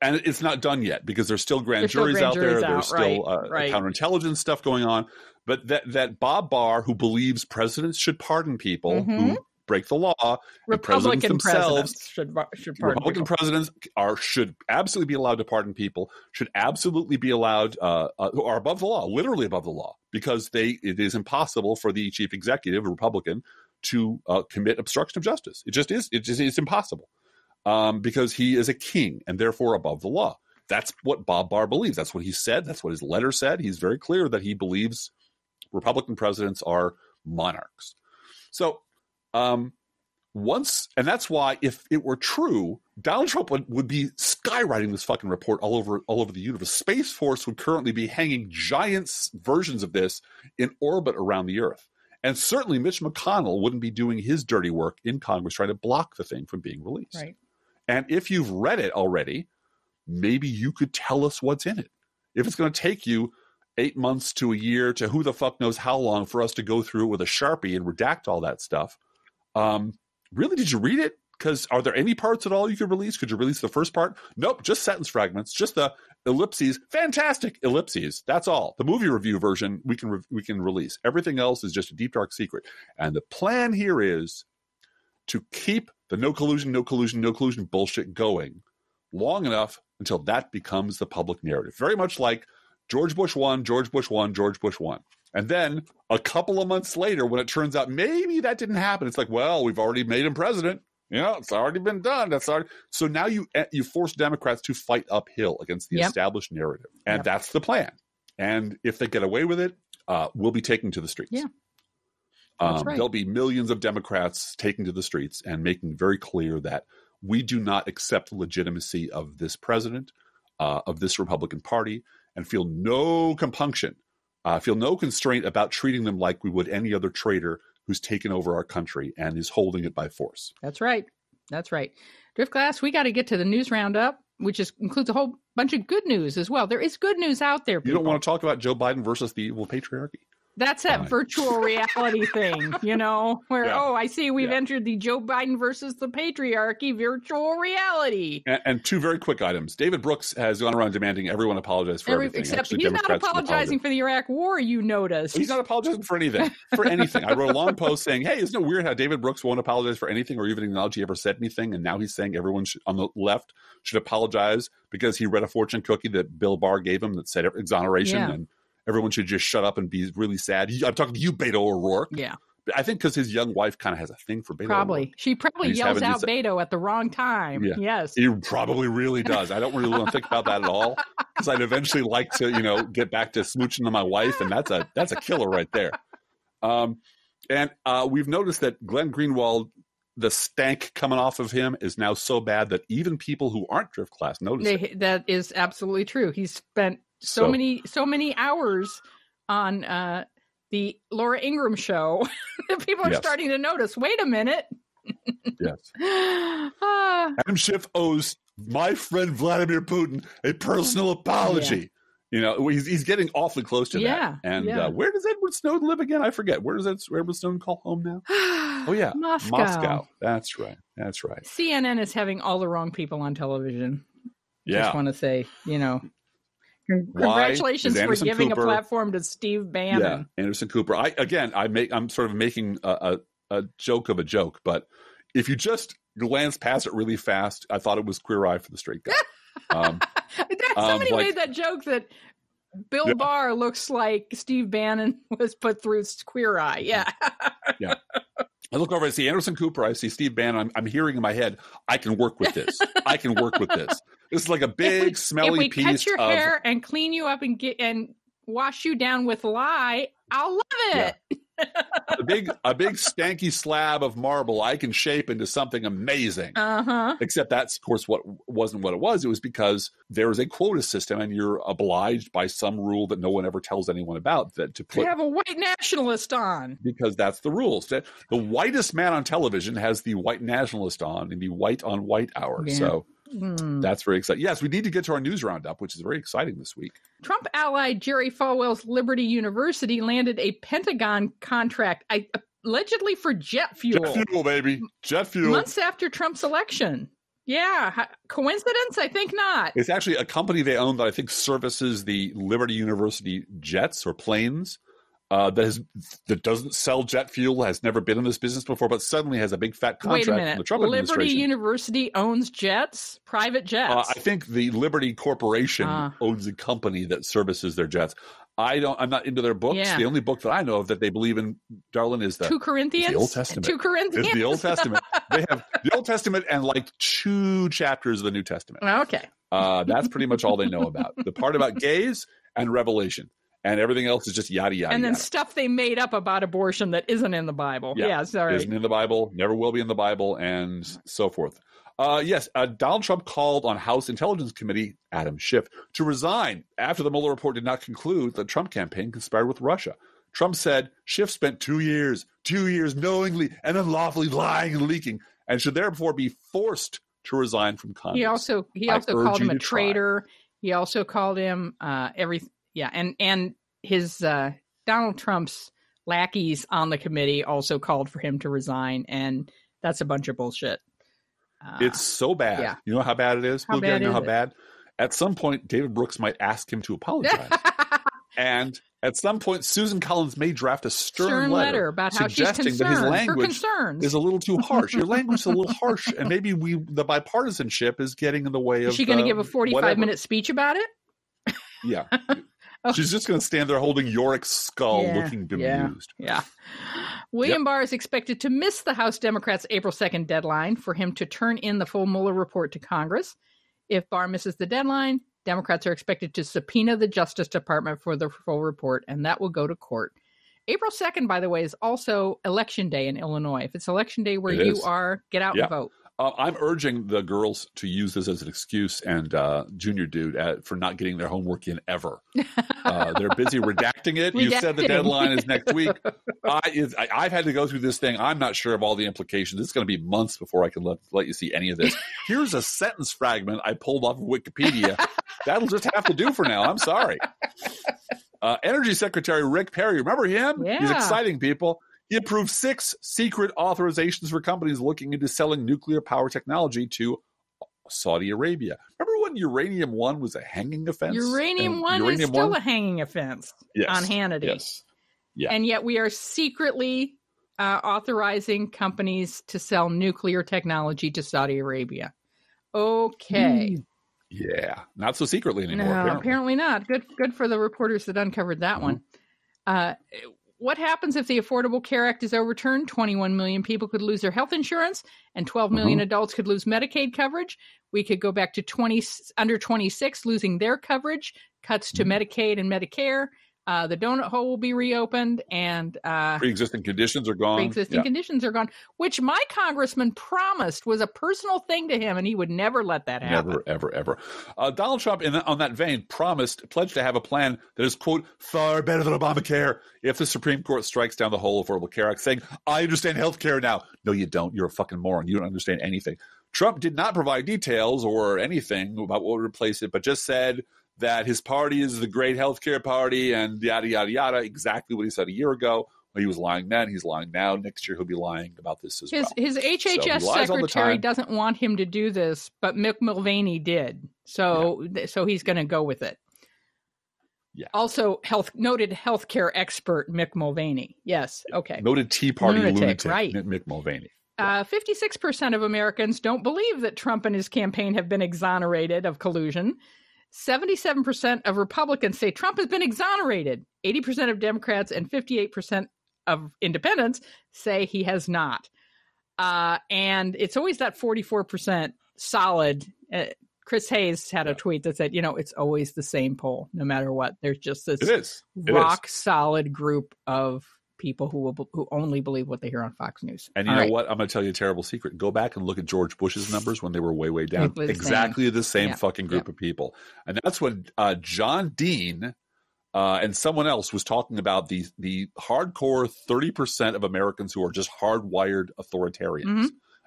And it's not done yet, because there's still grand juries out there. There's still counterintelligence stuff going on. But that Bob Barr, who believes presidents should pardon people who break the law, Republican presidents should Republican presidents should absolutely be allowed to pardon people, should absolutely be allowed, who are above the law, literally above the law, because it is impossible for the chief executive, a Republican, to commit obstruction of justice. It just is. It's impossible. because he is a king and therefore above the law. That's what Bob Barr believes. That's what he said. That's what his letter said. He's very clear that he believes Republican presidents are monarchs. So and that's why if it were true, Donald Trump would be skywriting this fucking report all over the universe. Space Force would currently be hanging giant versions of this in orbit around the Earth. And certainly Mitch McConnell wouldn't be doing his dirty work in Congress trying to block the thing from being released. Right. And if you've read it already, maybe you could tell us what's in it. If it's going to take you 8 months to a year to who the fuck knows how long for us to go through it with a Sharpie and redact all that stuff. Really, did you read it? Because are there any parts at all you could release? Could you release the first part? Nope, just sentence fragments, just the ellipses, fantastic ellipses. That's all. The movie review version we can release. Everything else is just a deep, dark secret. And the plan here is to keep the no collusion bullshit going long enough until that becomes the public narrative. Very much like George Bush won. And then a couple of months later, when it turns out maybe that didn't happen, it's like, well, we've already made him president. It's already been done. So now you force Democrats to fight uphill against the established narrative. And that's the plan. And if they get away with it, we'll be taken to the streets. Yeah. That's right. There'll be millions of Democrats taken to the streets and making very clear that we do not accept the legitimacy of this president, of this Republican Party, and feel no compunction, feel no constraint about treating them like we would any other traitor who's taken over our country and is holding it by force. That's right. Drift Glass, we got to get to the news roundup, which includes a whole bunch of good news as well. There is good news out there, people. You don't want to talk about Joe Biden versus the evil patriarchy? That's that virtual reality thing, where, I see we've entered the Joe Biden versus the patriarchy virtual reality. And two very quick items. David Brooks has gone around demanding everyone apologize for everything. Except he's not apologizing for the Iraq war, you noticed. He's not apologizing for anything. I wrote a long post saying, hey, isn't it weird how David Brooks won't apologize for anything or even acknowledge he ever said anything? And now he's saying everyone on the left should apologize because he read a fortune cookie that Bill Barr gave him that said exoneration and everyone should just shut up and be really sad. I'm talking to you, Beto O'Rourke. Yeah. I think because his young wife kind of has a thing for Beto O'Rourke. She probably yells out Beto at the wrong time. Yeah. Yes. He probably really does. I don't really want to think about that at all because I'd eventually like to, get back to smooching on my wife, and that's a killer right there. And we've noticed that Glenn Greenwald, the stank coming off of him is now so bad that even people who aren't Drift Class notice it. That is absolutely true. He's spent so many hours on the Laura Ingraham show that people are starting to notice. Wait a minute. Yes. Adam Schiff owes my friend Vladimir Putin a personal apology. He's getting awfully close to that. And where does Edward Snowden live again? I forget. Where does Edward Snowden call home now? Oh, yeah. Moscow. That's right. CNN is having all the wrong people on television. Yeah. Just want to say, congratulations for giving Cooper a platform to Steve Bannon. Yeah, Anderson Cooper. I'm sort of making a joke of a joke, but if you just glance past it really fast, I thought it was Queer Eye for the Straight Guy. Somebody made that joke that Bill Barr looks like Steve Bannon was put through Queer Eye. Yeah. Yeah. I look over and see Anderson Cooper. I see Steve Bannon. I'm hearing in my head, I can work with this. This is like a big, smelly piece of... If we cut your hair and clean you up and wash you down with lye, I'll love it. Yeah. a big stanky slab of marble I can shape into something amazing. Except that's, of course, wasn't what it was. It was because there is a quota system and you're obliged by some rule that no one ever tells anyone about to have a white nationalist on. Because that's the rules. The whitest man on television has the white nationalist on in the white on white hour. Yeah. So that's very exciting. Yes, we need to get to our news roundup, which is very exciting this week. Trump ally Jerry Falwell's Liberty University landed a Pentagon contract, allegedly for jet fuel. Jet fuel, baby. Jet fuel. Months after Trump's election. Yeah. Coincidence? I think not. It's actually a company they own that I think services the Liberty University jets or planes. That doesn't sell jet fuel, has never been in this business before, but suddenly has a big fat contract from the Trump administration. Liberty University owns jets, private jets. I think the Liberty Corporation owns a company that services their jets. I'm not into their books. Yeah. The only book that I know of that they believe in, darling, is the 2 Corinthians. The Old Testament. 2 Corinthians. It's the Old Testament. They have the Old Testament and like 2 chapters of the New Testament. Okay. That's pretty much all they know about. The part about gays and Revelation. And everything else is just yada, yada, And then yada. stuff they made up about abortion that isn't in the Bible. Yeah, sorry. Isn't in the Bible, never will be in the Bible, and so forth. Yes, Donald Trump called on House Intelligence Committee Adam Schiff to resign after the Mueller report did not conclude the Trump campaign conspired with Russia. Trump said Schiff spent 2 years knowingly and unlawfully lying and leaking, and should therefore be forced to resign from Congress. He also called him a traitor. He also called him everything. Yeah, and his Donald Trump's lackeys on the committee also called for him to resign, and that's a bunch of bullshit. It's so bad. Yeah. You know how bad it is? How bad? At some point, David Brooks might ask him to apologize. And at some point, Susan Collins may draft a stern letter about how she's concerned. That his language is a little too harsh. Your language is a little harsh, and maybe the bipartisanship is getting in the way of. Is she going to give a 45-minute speech about it? Yeah. She's just going to stand there holding Yorick's skull, looking bemused. Yeah. William Barr is expected to miss the House Democrats' April 2nd deadline for him to turn in the full Mueller report to Congress. If Barr misses the deadline, Democrats are expected to subpoena the Justice Department for the full report, and that will go to court. April 2nd, by the way, is also Election Day in Illinois. If it's Election Day where you are, get out and vote. I'm urging the girls to use this as an excuse, and Junior Dude for not getting their homework in ever. They're busy redacting it. You said the deadline is next week. I've had to go through this thing. I'm not sure of all the implications. It's going to be months before I can let you see any of this. Here's a sentence fragment I pulled off of Wikipedia. That'll just have to do for now. I'm sorry. Energy Secretary Rick Perry, remember him? Yeah. He's exciting, people. He approved 6 secret authorizations for companies looking into selling nuclear power technology to Saudi Arabia. Remember when Uranium One was a hanging offense? Uranium One is still a hanging offense on Hannity. Yes. Yeah. And yet we are secretly authorizing companies to sell nuclear technology to Saudi Arabia. Okay. Yeah. Not so secretly anymore. No, apparently not. Good for the reporters that uncovered that one. What happens if the Affordable Care Act is overturned? 21 million people could lose their health insurance, and 12 million adults could lose Medicaid coverage. We could go back to under 26 losing their coverage, cuts to Medicaid and Medicare. The donut hole will be reopened, and pre-existing conditions are gone. Pre-existing conditions are gone, which my congressman promised was a personal thing to him, and he would never let that happen. Never, ever, ever. Donald Trump, on that vein, pledged to have a plan that is, quote, far better than Obamacare if the Supreme Court strikes down the whole Affordable Care Act, saying, I understand health care now. No, you don't. You're a fucking moron. You don't understand anything. Trump did not provide details or anything about what would replace it, but just said that his party is the great healthcare party and yada, yada, yada, exactly what he said a year ago. He was lying then. He's lying now. Next year, he'll be lying about this as well. His HHS secretary doesn't want him to do this, but Mick Mulvaney did. So he's going to go with it. Yeah. Also, noted healthcare expert Mick Mulvaney. Yes. Okay. Noted Tea Party lunatic right. Mick Mulvaney. 56% of Americans don't believe that Trump and his campaign have been exonerated of collusion. 77% of Republicans say Trump has been exonerated. 80% of Democrats and 58% of independents say he has not. And it's always that 44% solid. Chris Hayes had a tweet that said, it's always the same poll, no matter what. There's just this rock solid group of people who only believe what they hear on Fox News. And you know what? I'm going to tell you a terrible secret. Go back and look at George Bush's numbers when they were way, way down. Exactly the same fucking group of people. And that's when John Dean and someone else was talking about the hardcore 30% of Americans who are just hardwired authoritarians. Mm-hmm.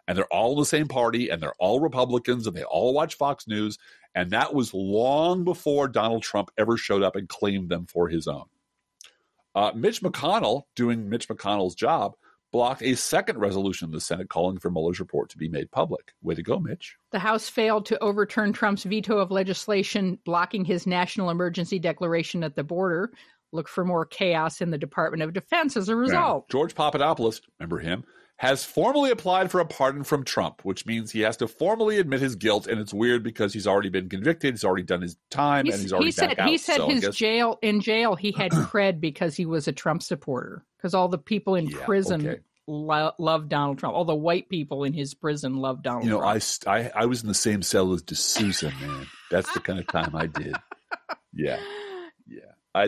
And they're all the same party, and they're all Republicans, and they all watch Fox News. And that was long before Donald Trump ever showed up and claimed them for his own. Mitch McConnell, doing Mitch McConnell's job, blocked a second resolution in the Senate calling for Mueller's report to be made public. Way to go, Mitch. The House failed to overturn Trump's veto of legislation blocking his national emergency declaration at the border. Look for more chaos in the Department of Defense as a result. Yeah. George Papadopoulos, remember him, has formally applied for a pardon from Trump, which means he has to formally admit his guilt. And it's weird because he's already been convicted. He's already done his time and he's already back out. He said in jail, he had cred because he was a Trump supporter, because all the people in prison love Donald Trump. All the white people in his prison love Donald Trump. I was in the same cell as D'Souza, man. That's the kind of time I did. Yeah.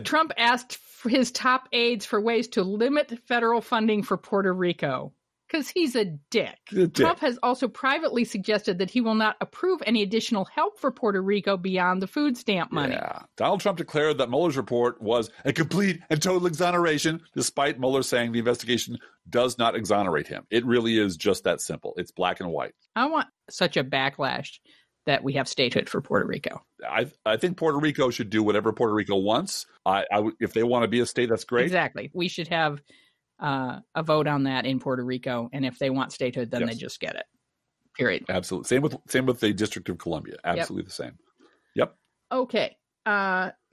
Trump asked for his top aides for ways to limit federal funding for Puerto Rico. Because he's a dick. Trump has also privately suggested that he will not approve any additional help for Puerto Rico beyond the food stamp money. Yeah. Donald Trump declared that Mueller's report was a complete and total exoneration, despite Mueller saying the investigation does not exonerate him. It really is just that simple. It's black and white. I want such a backlash that we have statehood for Puerto Rico. I think Puerto Rico should do whatever Puerto Rico wants. If they want to be a state, that's great. Exactly. We should have a vote on that in Puerto Rico, and if they want statehood, then they just get it. Period. Absolutely. Same with the District of Columbia. Absolutely the same. Yep. Okay.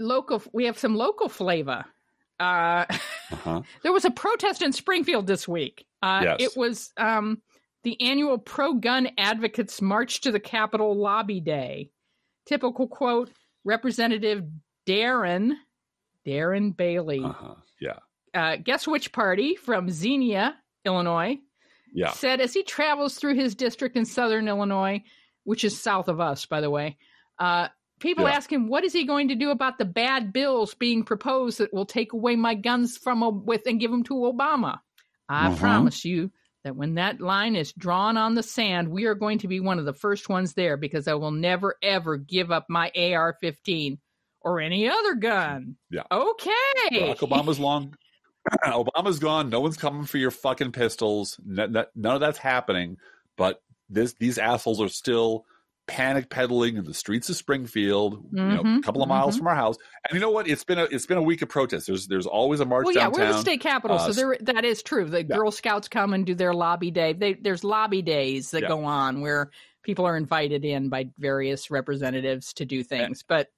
Local. We have some local flavor. There was a protest in Springfield this week. It was the annual pro-gun advocates march to the Capitol lobby day. Typical quote: Representative Darren Bailey. Guess which party from Xenia, Illinois, said as he travels through his district in southern Illinois, which is south of us, by the way, people ask him, what is he going to do about the bad bills being proposed that will take away my guns and give them to Obama? I promise you that when that line is drawn on the sand, we are going to be one of the first ones there, because I will never, ever give up my AR-15 or any other gun. Yeah. Okay. Barack Obama's gone. No one's coming for your fucking pistols. None of that's happening. But these assholes are still panic peddling in the streets of Springfield, a couple of miles from our house. And you know what? It's been a week of protests. There's always a march downtown. We're the state capitol, so that is true. The Girl Scouts come and do their lobby day. There's lobby days that go on where people are invited in by various representatives to do things. But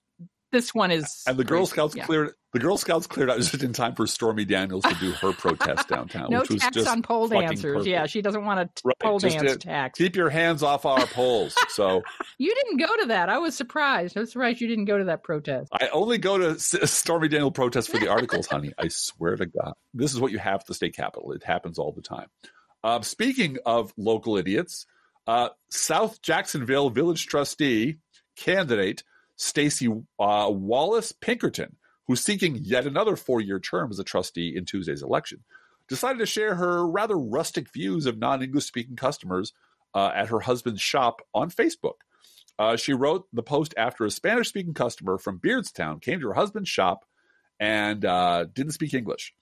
this one is, and the Girl Scouts cleared. The Girl Scouts cleared out just in time for Stormy Daniels to do her protest downtown. No which was tax just on pole dancers. Perfect. Yeah, she doesn't want a pole dance tax. Keep your hands off our poles. So you didn't go to that. I was surprised. You didn't go to that protest. I only go to Stormy Daniels protests for the articles, honey. I swear to God, this is what you have at the state capitol. It happens all the time. Speaking of local idiots, South Jacksonville Village trustee candidate Stacey Wallace Pinkerton, who's seeking yet another 4-year term as a trustee in Tuesday's election, decided to share her rather rustic views of non-English speaking customers at her husband's shop on Facebook. She wrote the post after a Spanish-speaking customer from Beardstown came to her husband's shop and didn't speak English.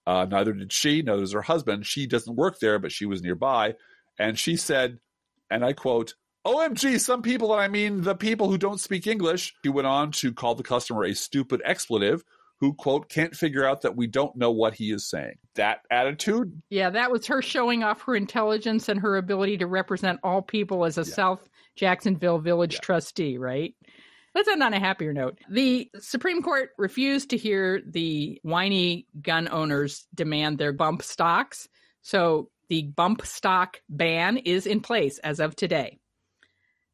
Neither did she, neither does her husband. She doesn't work there, but she was nearby. And she said, and I quote, "OMG, some people, and I mean the people who don't speak English." She went on to call the customer a stupid expletive who, quote, "can't figure out that we don't know what he is saying." That attitude? Yeah, that was her showing off her intelligence and her ability to represent all people as a South Jacksonville Village trustee, right? Let's end on a happier note. The Supreme Court refused to hear the whiny gun owners demand their bump stocks. So the bump stock ban is in place as of today.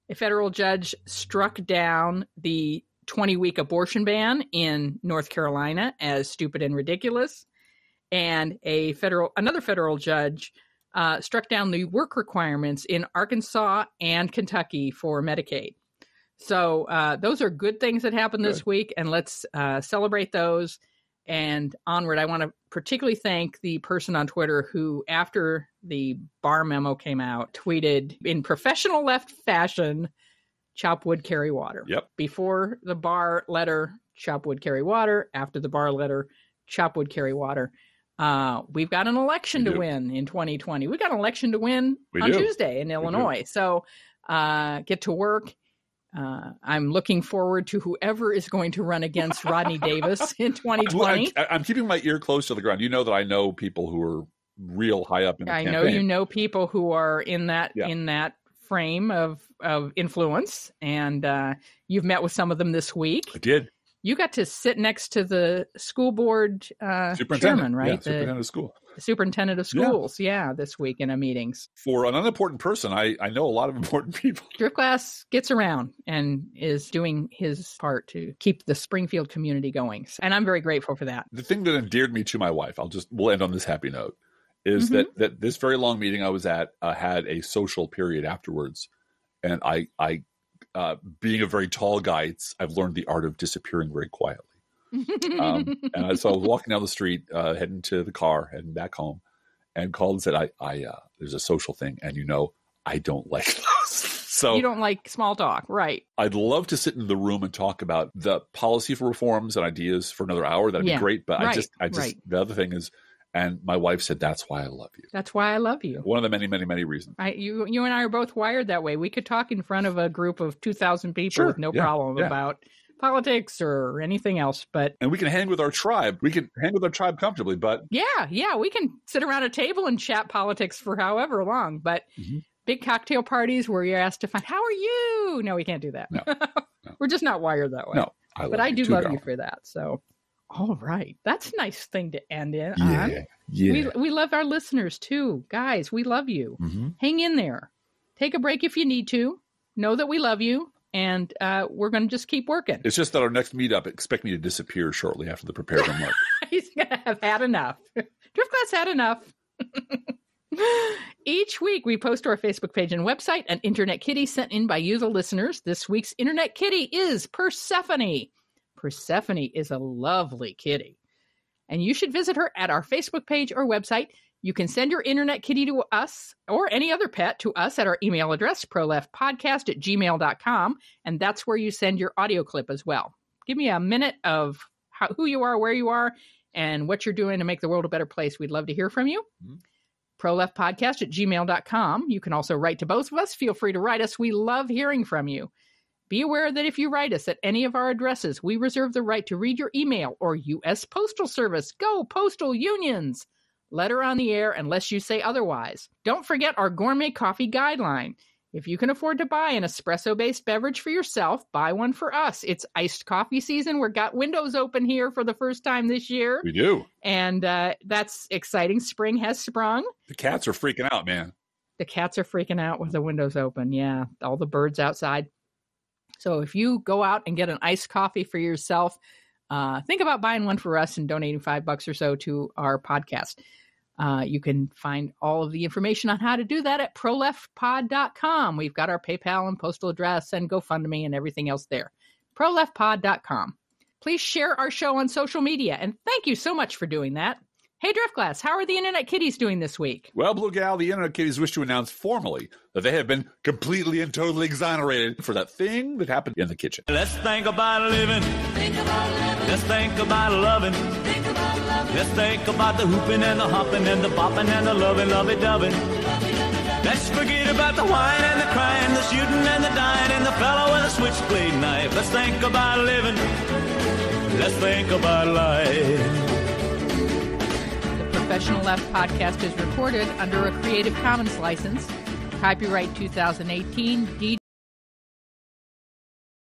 A federal judge struck down the 20-week abortion ban in North Carolina as stupid and ridiculous. And another federal judge struck down the work requirements in Arkansas and Kentucky for Medicaid. So those are good things that happened this week, and let's celebrate those. And onward, I want to particularly thank the person on Twitter who, after the Barr memo came out, tweeted in professional left fashion, "Chop wood, carry water." Yep. Before the Barr letter, chop wood, carry water. After the Barr letter, chop wood, carry water. We've got an election to win in 2020. We've got an election to win on Tuesday in Illinois. So get to work. I'm looking forward to whoever is going to run against Rodney Davis in 2020. I'm keeping my ear close to the ground. You know that I know people who are real high up in the campaign. I know you know people who are in that frame of influence, and you've met with some of them this week. I did. You got to sit next to the school board chairman, right? Yeah, superintendent of school. The superintendent of schools, this week in a meetings. For an unimportant person, I know a lot of important people. Driftglass gets around and is doing his part to keep the Springfield community going. And I'm very grateful for that. The thing that endeared me to my wife, we'll end on this happy note, is that this very long meeting I was at had a social period afterwards. And I being a very tall guy, I've learned the art of disappearing very quietly. So I was walking down the street, heading to the car, heading back home, and called and said, there's a social thing, and I don't like those. So you don't like small talk, right? I'd love to sit in the room and talk about the policy for reforms and ideas for another hour. That'd be great. But the other thing is, and my wife said, that's why I love you. That's why I love you. One of the many, many, many reasons. You and I are both wired that way. We could talk in front of a group of 2,000 people with no problem about politics or anything else. And we can hang with our tribe. We can hang with our tribe comfortably. But we can sit around a table and chat politics for however long. But big cocktail parties where you're asked to find, how are you? No, we can't do that. No. We're just not wired that way. No, I do love you for that. So. All right. That's a nice thing to end on. Yeah. We love our listeners too. Guys, we love you. Hang in there. Take a break if you need to. Know that we love you. And we're going to just keep working. It's just that our next meetup, expect me to disappear shortly after the prepared remark. He's going to have had enough. Driftglass had enough. Each week, we post to our Facebook page and website an Internet Kitty sent in by you, the listeners. This week's Internet Kitty is Persephone. Persephone is a lovely kitty, and you should visit her at our Facebook page or website. You can send your Internet Kitty to us or any other pet to us at our email address, proleftpodcast@gmail.com, and that's where you send your audio clip as well. Give me a minute of who you are, where you are, and what you're doing to make the world a better place. We'd love to hear from you. proleftpodcast@gmail.com. You can also write to both of us. Feel free to write us. We love hearing from you. Be aware that if you write us at any of our addresses, we reserve the right to read your email or U.S. Postal Service. Go Postal Unions! Letter on the air unless you say otherwise. Don't forget our gourmet coffee guideline. If you can afford to buy an espresso-based beverage for yourself, buy one for us. It's iced coffee season. We've got windows open here for the first time this year. We do. And that's exciting. Spring has sprung. The cats are freaking out, man. The cats are freaking out with the windows open. Yeah, all the birds outside. So if you go out and get an iced coffee for yourself, think about buying one for us and donating $5 or so to our podcast. You can find all of the information on how to do that at proleftpod.com. We've got our PayPal and postal address and GoFundMe and everything else there. proleftpod.com. Please share our show on social media, and thank you so much for doing that. Hey, Driftglass, how are the Internet Kitties doing this week? Well, Blue Gal, the Internet Kitties wish to announce formally that they have been completely and totally exonerated for that thing that happened in the kitchen. Let's think about living. Think about living. Let's think about loving. Think about loving. Let's think about the hooping and the hopping and the bopping and the lovey-dovey. Let's forget about the whine and the crying, the shooting and the dying, and the fellow with a switchblade knife. Let's think about living. Let's think about life. Professional Left podcast is recorded under a Creative Commons license. Copyright 2018.